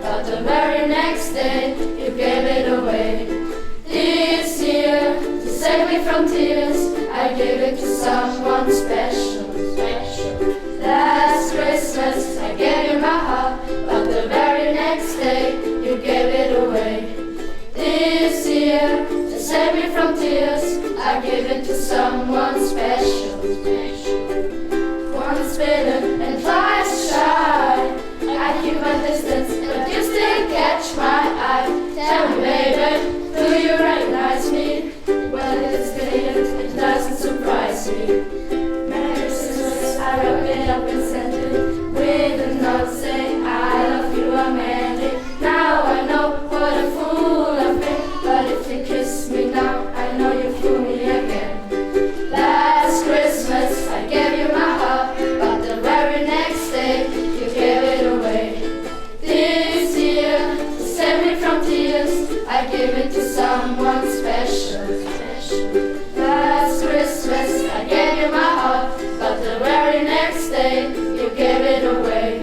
But the very next day you gave it away. This from tears, I gave it to someone special. Last Christmas I gave you my heart, but the very next day you gave it away. This year, to save me from tears, I gave it to someone special. Once bitten and twice shy, I keep my distance, but you still catch my eye. Tell me, baby, do you recognize me? Well, it's clear, it doesn't surprise me. Merry Christmas, I wrapped it up and sent it with a note saying I love you, Amelie. Now I know what a fool I've been, but if you kiss me now, I know you fool me again. Last Christmas I gave you my heart, but the very next day you gave it away. This year, to save me from tears, I gave it to someone special. Last Christmas I gave you my heart, but the very next day you gave it away.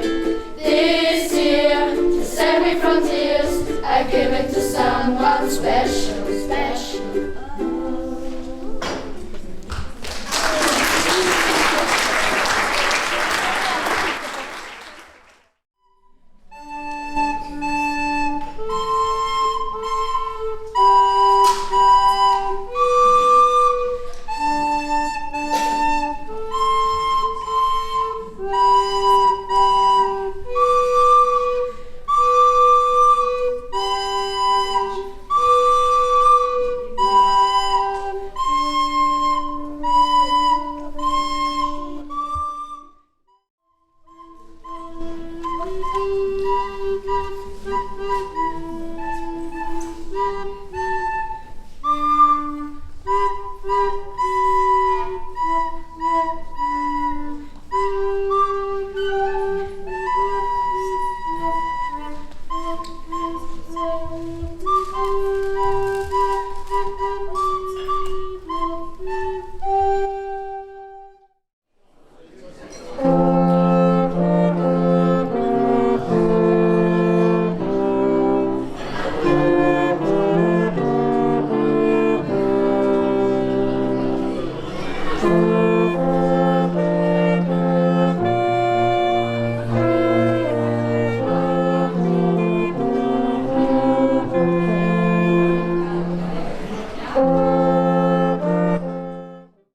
This year, to save me from tears, I gave it to someone special.